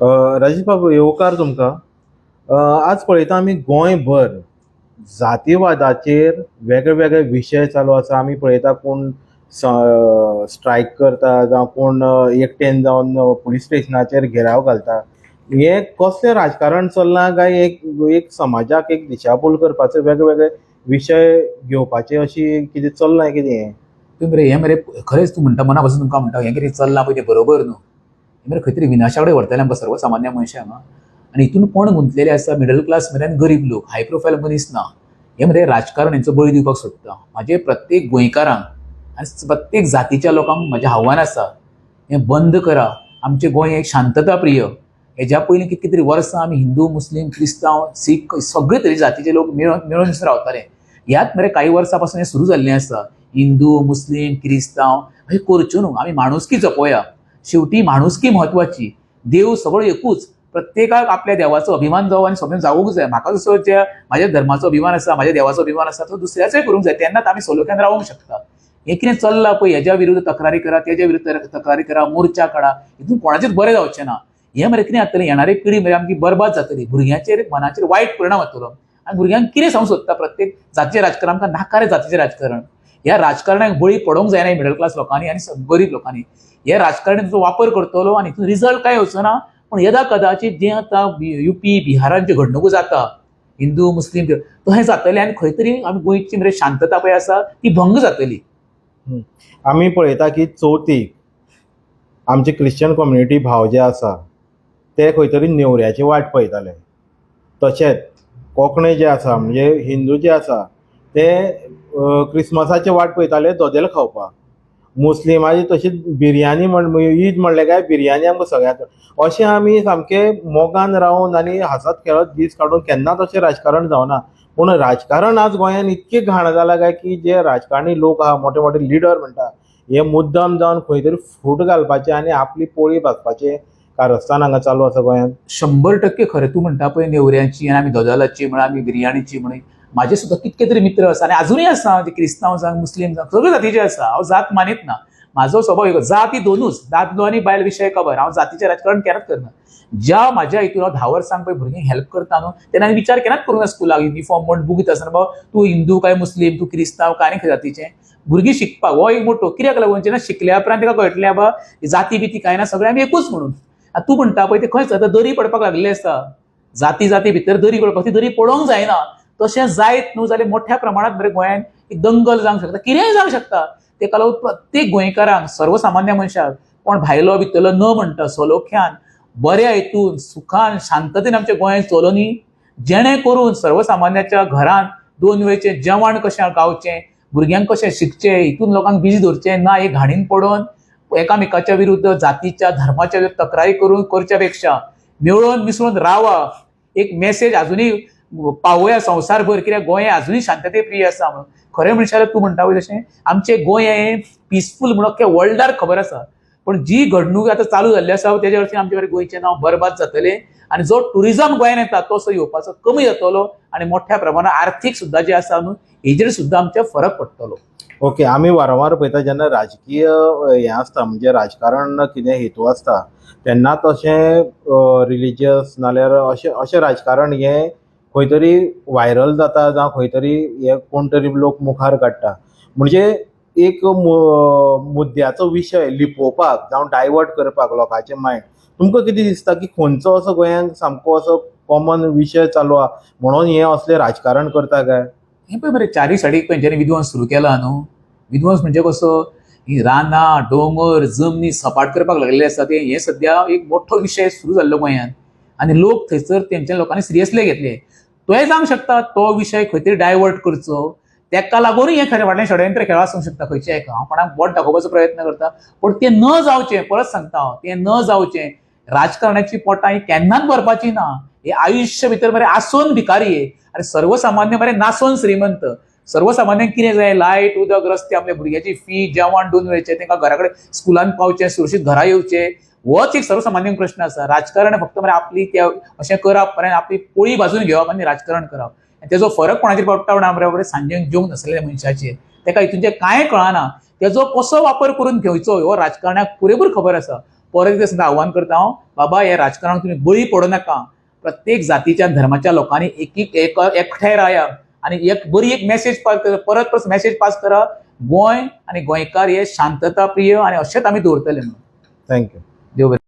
राजेश बाबू येवकार तुमकां. आज पळयता आमी गोंयभर जातीवादाचेर वेगळे वेगळे विशय चालू आसा. आमी पळयता कोण स्ट्रायक करता जावं कोण एकटेन जावन पुलीस स्टेशनाचेर घेराव घालता. हे कसलें राजकारण चल्लां काय एक एक समाजाक एक दिशाभूल करपाचो वेगळे वेगळे विशय घेवपाचे अशी कितें चल्लां कितें हें? तुम्ही मरे हे मरे खरेंच तू म्हणटा मना पासून तुमकां म्हणटा हें कितें चल्लां पळय तें बरोबर न्हू. हे मरे खंय तरी विनाशा कडेन व्हरतले आमकां सर्वसामान्य मनशांक आनी हितून कोण गुंतलेले आसा मिडल क्लास मेरेन गरीब लोक हाय प्रोफायल मनीस ना. हे मरे राजकारण हेंचो बळी दिवपाक सोदता. म्हाजे प्रत्येक गोंयकारांक आनी प्रत्येक जातीच्या लोकांक म्हाजें आव्हान आसा, हें बंद करा. आमचें गोंय एक शांतता प्रिय. हेज्या पयलीं कितकी तरी वर्सां आमी हिंदू मुस्लीम क्रिस्तांव सीख सगळे तरे जातीचे लोक मेळून रावताले. ह्यात मरे काही वर्सां पासून हें सुरू जाल्लें आसा. हिंदू मुस्लीम क्रिस्तांव अशें करच्यो न्हू. आमी माणुसकी जपोया. शेवटी माणुसकी म्हत्वाची. देव सगळो एकूच. प्रत्येकाक आपल्या देवाचो अभिमान जावं आनी सगळें जावूंक जाय. म्हाका जसो ज्या म्हाज्या धर्माचो अभिमान आसा, म्हाज्या देवाचो अभिमान आसा, तो दुसऱ्याचोय करूंक जाय. तेन्नाच आमी सलोख्यान रावूंक शकता. हें कितें चल्लां पळय, हेज्या विरुद्ध तक्रारी करा, तेज्या विरुद्ध तक्रारी करा, मोर्चा काडा, हितून कोणाचेच बरें जावचें ना. हें मरे कितें जातलें, येणारी पिढी मरे आमची बरबाद जातली. भुरग्यांचेर मनाचेर वायट परिणाम जातलो. आनी भुरग्यांक कितें सांगूंक सोदता प्रत्येक जातीचें राजकारण, आमकां नाका रे जातीचें राजकारण. ह्या राजकारणाक बळी पडोवंक जायना मिडल क्लास लोकांनी आनी गरीब लोकांनी. हे राजकारणाचो वापर करतलो आनी हितून रिजल्ट काय येवचो ना. पण यदा कदाचित जें आतां युपी बिहारांत ज्यो घडणुको जाता हिंदू मुस्लीम तशें जातलें आनी खंय तरी आमी गोंयची मरे शांतता पळय आसा ती भंग जातली. आमी पळयता की चवथीक आमचे क्रिश्चन कम्युनिटी भाव जे आसा ते खंय तरी नेवऱ्याची वाट पळयताले. तशेंच कोंकणी जे आसा म्हणजे हिंदू जे आसा ते क्रिस्मसाचे वाट पळयताले दोदेल खावपाक. मुस्लिमाची तशीच बिरयानी ईद म्हणलें काय बिरयानी आमकां सगळ्याक. अशें आमी सामके मोगान रावन आनी हांसत खेळत दीस काडून केन्नाच अशें राजकारण जावना. पूण राजकारण आज गोंयांत इतकें घाण जालां काय की जे राजकारणी लोक आहा मोठे मोठे लिडर म्हणटा हे मुद्दम जावन खंय तरी फूट घालपाचे आनी आपली पोळी भाजपाचे कारस्थान हांगा चालू आसा गोंयांत. 100% खरें. तूं म्हणटा पळय नेवऱ्यांची आनी आमी दोदोलाची म्हण आमी बिरयाणीची म्हण. म्हाजे सुद्दां कितके तरी मित्र आसा आनी अजुनूय आसा. ते क्रिस्तांव जावं मुस्लीम जावं सगळे जातीचे आसा. हांव जात मानीत ना. म्हाजो स्वभाव एक जात ही दोनूच. दादलो आनी बायल विशय खबर. हांव जातीचें राजकारण केन्नाच करना. ज्या म्हाज्या हितून हांव 10 वर्सांक पळय भुरग्यांक हेल्प करता न्हू तेन्ना विचार केन्नाच करूं ना स्कुलाक युनिफॉर्म म्हण बूक दिता आसतना बाबा तूं हिंदू काय मुस्लीम, तूं क्रिस्तांव काय आनी खंय जातीचें. भुरगीं शिकपाक हो एक मोठो कित्याक लागून जेन्ना शिकल्या उपरांत ताका कळटलें बाबा जाती बिती काय ना, सगळे आमी एकूच म्हणून. तूं म्हणटा पळय ते खंयच आतां दरी पडपाक लागले आसा. जाती जाती भितर दरी पडपाक, ती दरी पडोवंक जायना. तशें जायत न्हू जाल्यार मोठ्या प्रमाणात मरे गोंयांत एक दंगल जावंक शकता, कितेंय जावंक शकता. तेका लागून प्रत्येक गोंयकारांक सर्वसामान्य मनशाक कोण भायलो भितरलो न म्हणटा सलोख्यान बऱ्या हितून सुखान शांततेन आमच्या गोंयांत चलोनी जेणे करून सर्वसामान्याच्या घरांत 2 वेळचें जेवण कशें गावचें, भुरग्यांक कशें शिकचें, हितून लोकांक बिजी दवरचें ना. एक घाणीन पडोवन एकामेकाच्या विरुद्ध जातीच्या धर्माच्या विरुद्ध तक्रारी करून करच्या पेक्षा मेळून मिसळून रावा. एक मेसेज अजूनही पावोया संवसारभर, कित्याक गोंय अजूनही शांतते प्रिय आसा म्हणून. खरें म्हणशार तूं म्हणटा पळय तशें आमचें गोंय हें पिसफूल म्हणून अख्ख्या वर्ल्डाक खबर आसा. पण जी घडणूक आतां चालू जाल्ली आसा तेज्या वरवीं आमचे मरे गोंयचें नांव बरबाद जातलें आनी जो टुरिझम गोंयांत येता तो येवपाचो कमी जातलो आनी मोठ्या प्रमाणात आर्थीक सुद्दां जे आसा न्हू हेजेर सुद्दां आमच्या फरक पडटलो. ओके, आमी वारंवार पळयता जेन्ना राजकीय हें आसता म्हणजे राजकारण कितें हेतू आसता तेन्ना तशें रिलिजियस नाल्यार अशें राजकारण हें खंय तरी व्हायरल जाता जावं खंय तरी हे कोण तरी लोक मुखार काडटा. म्हणजे एक मुद्द्याचो विशय लिपोवपाक जावं डायवर्ट करपाक लोकांचें मायंड. तुमकां कितें दिसता की खंयचो असो गोंयांत सामको असो कॉमन विशय चालू आहा म्हणून हें असलें राजकारण करता काय? हें पळय मरे चारी सायडीक खंयच्यानी विध्वंस सुरू केला न्हू. विध्वंस म्हणजे कसो, ही रानां दोंगर जमनी सपाट करपाक लागलेले आसा ते हे सद्या एक मोठो विशय सुरू जाल्लो गोंयांत आनी लोक थंयसर तेंच्या लोकांनी सिरियसली घेतले. तोय जावंक शकता तो विशय खंय तरी डायवर्ट करचो. तेका लागूनय हें खरें फाटल्यान षडयंत्र खेळ आसूंक शकता खंयच्या एका. हांव कोणाक बोट दाखोवपाचो प्रयत्न करता पूण तें न जावचें. परत सांगता हांव तें न जावचें. राजकारणाची पोटां ही केन्नाच भरपाची ना. हे आयुश्य भितर मरे आसून भिकारी आनी सर्वसामान्य मरे नासून श्रीमंत. सर्वसामान्यांक कितें जाय, लायट उदक रस्ते, आपल्या भुरग्याची फी जेवण 2 वेळचें, तांकां घरा कडेन स्कुलान पावचें, सुरक्षीत घरा येवचें, होच एक सर्वसामान्य प्रश्न आसा. राजकारण फक्त मरे आपली अशें करप आपली पोळी भाजून घेवप आनी राजकारण करप. तेजो फरक कोणाचेर पडटा म्हणल्यार बरें सांजेक जेवंक नासलेल्या मनशाचेर ताका हितूनचें कांय कळना. तेजो कसो वापर करून घेवचो हो राजकारणाक पुरेपूर खबर आसा. परत एकदा सुद्दां आव्हान करता हांव, बाबा हे राजकारणाक तुमी बळी पडो नाका. प्रत्येक जातीच्या धर्माच्या लोकांनी एकठांय राया आणि बरी एक मेसेज पास करा, परत परत मेसेज पास करा. गोंय आणि गोंयकार हे शांतता प्रिय आणि अशेंच आमी दवरतले म्हणून. थँक्यू. देव बरें.